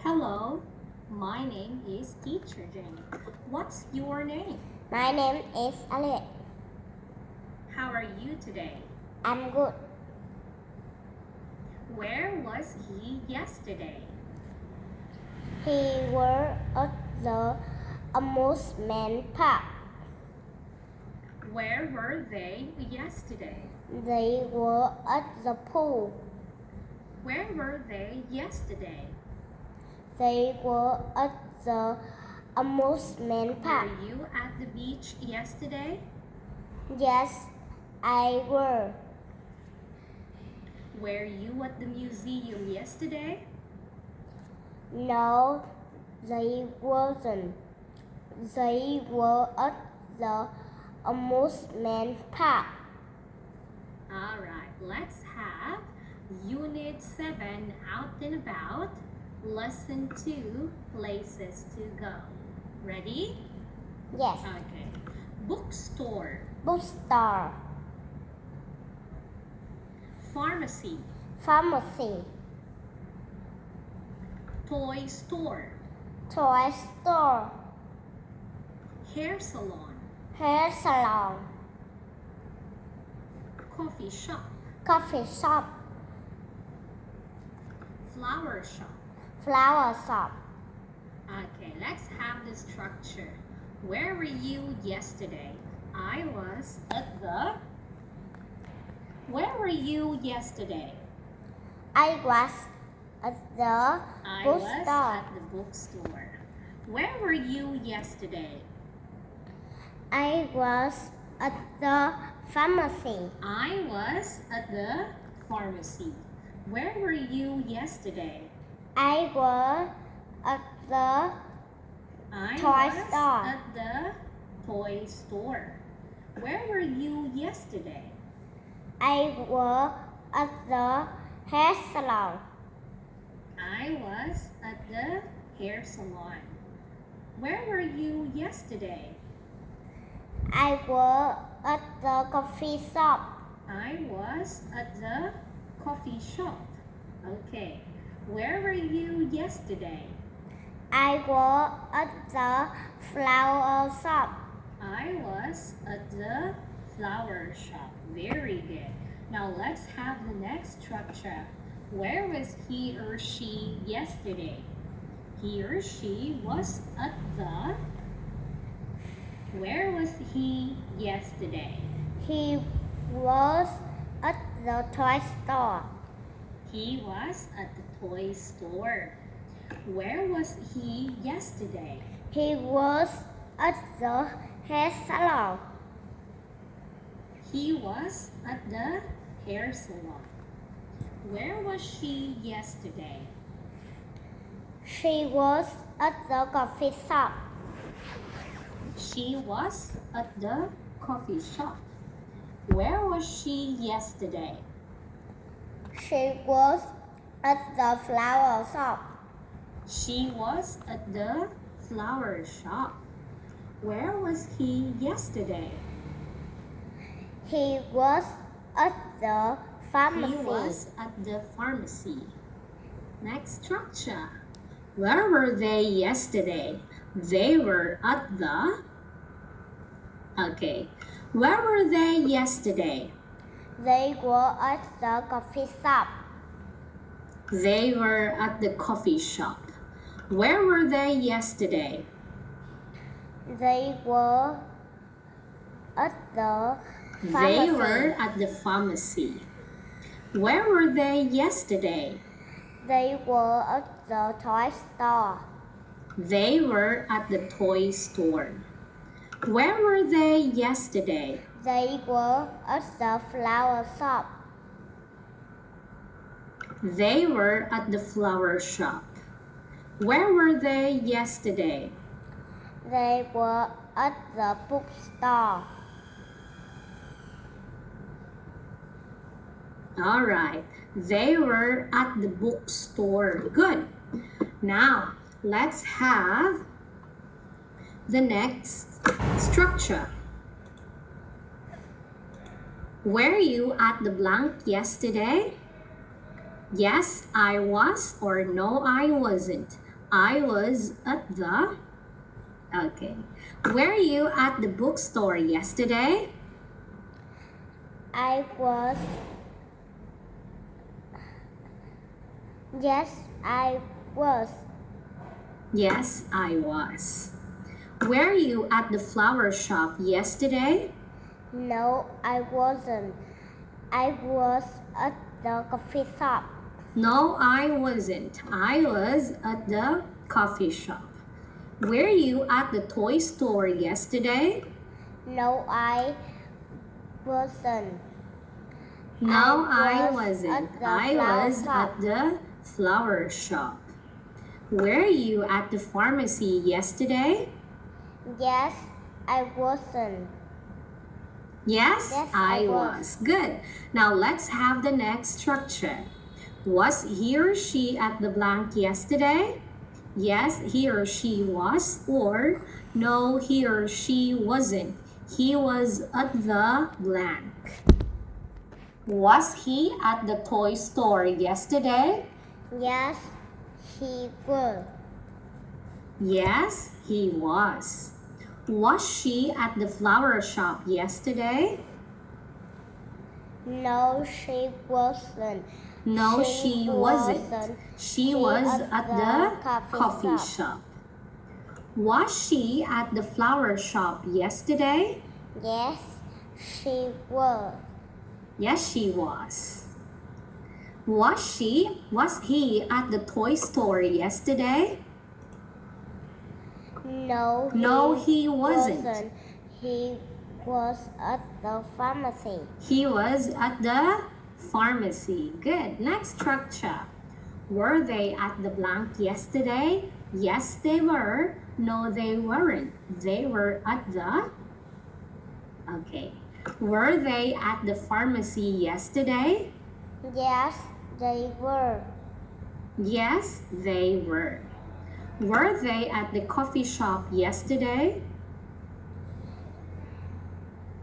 Hello, my name is Teacher Jenny. What's your name? My name is Alex. How are you today? I'm good. Where was he yesterday? He was at the amusement park. Where were they yesterday? They were at the pool. Where were they yesterday? They were at the amusement park. Were you at the beach yesterday? Yes, I were. Were you at the museum yesterday? No, they wasn't. They were at the amusement park. Alright, let's have Unit 7 Out and About, Lesson 2, Places to Go. Ready? Yes. Okay. Bookstore, Bookstore, pharmacy, pharmacy, toy store, toy store, hair salon, hair salon, coffee shop, coffee shop, flower shop. flower shop. Okay, let's have the structure. Where were you yesterday? I was at the... Where were you yesterday? I was at the I was bookstore. at the bookstore. Where were you yesterday? I was at the pharmacy. I was at the pharmacy. Where were you yesterday? I was at the I Toy was store. at the toy store. Where were you yesterday? I was at the hair salon. I was at the hair salon. Where were you yesterday? I was at the coffee shop. I was at the coffee shop. Okay. Where were you yesterday? I was at the flower shop. I was at the flower shop. Very good. Now let's have the next structure. Where was he or she yesterday? He or she was at the... Where was he yesterday? He was at the toy store. He was at the toy store. Where was he yesterday? He was at the hair salon. He was at the hair salon. Where was she yesterday? She was at the coffee shop. She was at the coffee shop. Where was she yesterday? She was at the flower shop. She was at the flower shop. Where was he yesterday? He was at the pharmacy. He was at the pharmacy. Next structure. Where were they yesterday? They were at the... Okay. Where were they yesterday? They were at the coffee shop. They were at the coffee shop. Where were they yesterday? They were at the They pharmacy. were at the pharmacy. Where were they yesterday? They were at the toy store. They were at the toy store. Where were they yesterday? They were at the flower shop. They were at the flower shop. Where were they yesterday? They were at the bookstore. All right. They were at the bookstore. Good. Now, let's have the next structure. Were you at the blank yesterday? Yes, I was, or no, I wasn't. I was at the. Okay. Were you at the bookstore yesterday? I was. Yes, I was. Yes, I was. Were you at the flower shop yesterday? No, I wasn't. I was at the coffee shop. No, I wasn't. I was at the coffee shop. Were you at the toy store yesterday? No, I wasn't. No, I was wasn't. at the I flower was shop. at the flower shop. Were you at the pharmacy yesterday? Yes, I wasn't. Yes, Yes, I I was. was. Good. Now let's have the next structure. Was he or she at the blank yesterday? Yes, he or she was. Or no, he or she wasn't. He was at the blank. Was he at the toy store yesterday? Yes, he was. Yes, he was. Was she at the flower shop yesterday? No, she wasn't. No, She she wasn't. wasn't. She She was at at the the coffee coffee shop. shop. Was she at the flower shop yesterday? Yes, she was. Yes, she was. Was he at the toy store yesterday? No, No, he wasn't. He was at the pharmacy. He was at the pharmacy. Good. Next structure. Were they at the blank yesterday? Yes, they were. No, they weren't. They were at the. Okay. Were they at the pharmacy yesterday? Yes, they were. Yes, they were. Were they at the coffee shop yesterday?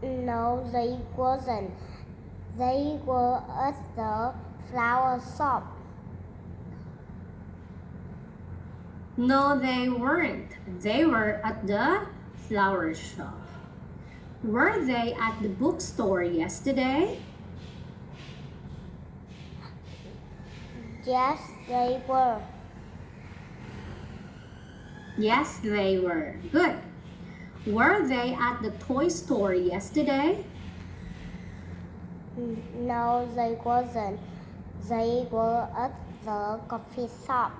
No, they wasn't. They were at the flower shop. No, they weren't. They were at the flower shop. Were they at the bookstore yesterday? Yes, they were. Yes, they were. Good. Were they at the toy store yesterday? No, they wasn't. They were at the coffee shop.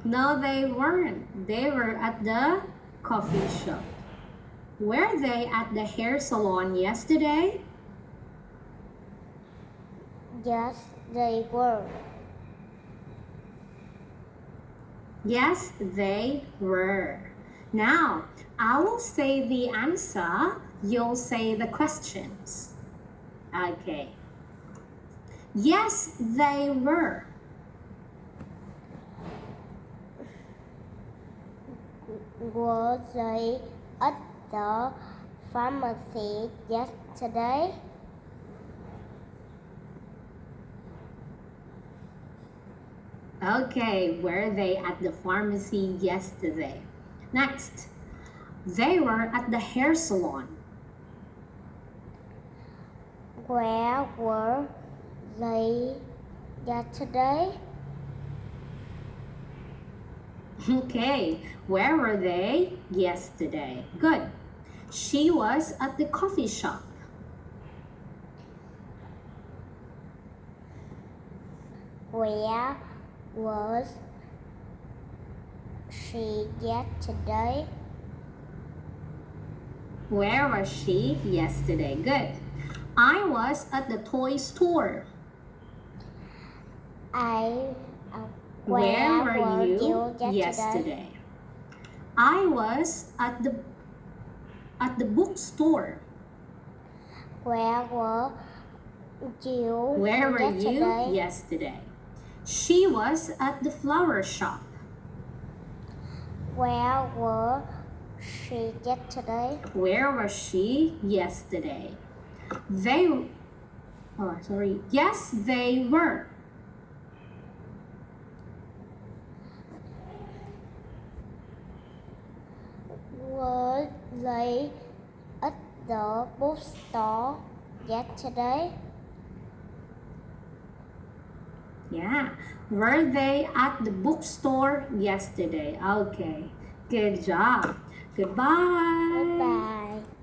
No, they weren't. They were at the coffee shop. Were they at the hair salon yesterday? Yes, they were. Yes, they were. Now, I will say the answer, you'll say the questions. Okay. Yes, they were. Were they at the pharmacy yesterday? Okay, were they at the pharmacy yesterday? Next, they were at the hair salon. Where were they yesterday? Okay, where were they yesterday? Good. She was at the coffee shop. Where was she yesterday? Where was she yesterday? Good. I was at the toy store. Where were you yesterday? I was at the bookstore. Where were you Where were yesterday? you yesterday? She was at the flower shop. Where were she yesterday? Where was she yesterday? Yes, they were. Were they at the bookstore yesterday? Yeah. Were they at the bookstore yesterday? Okay. Good job. Goodbye. Goodbye.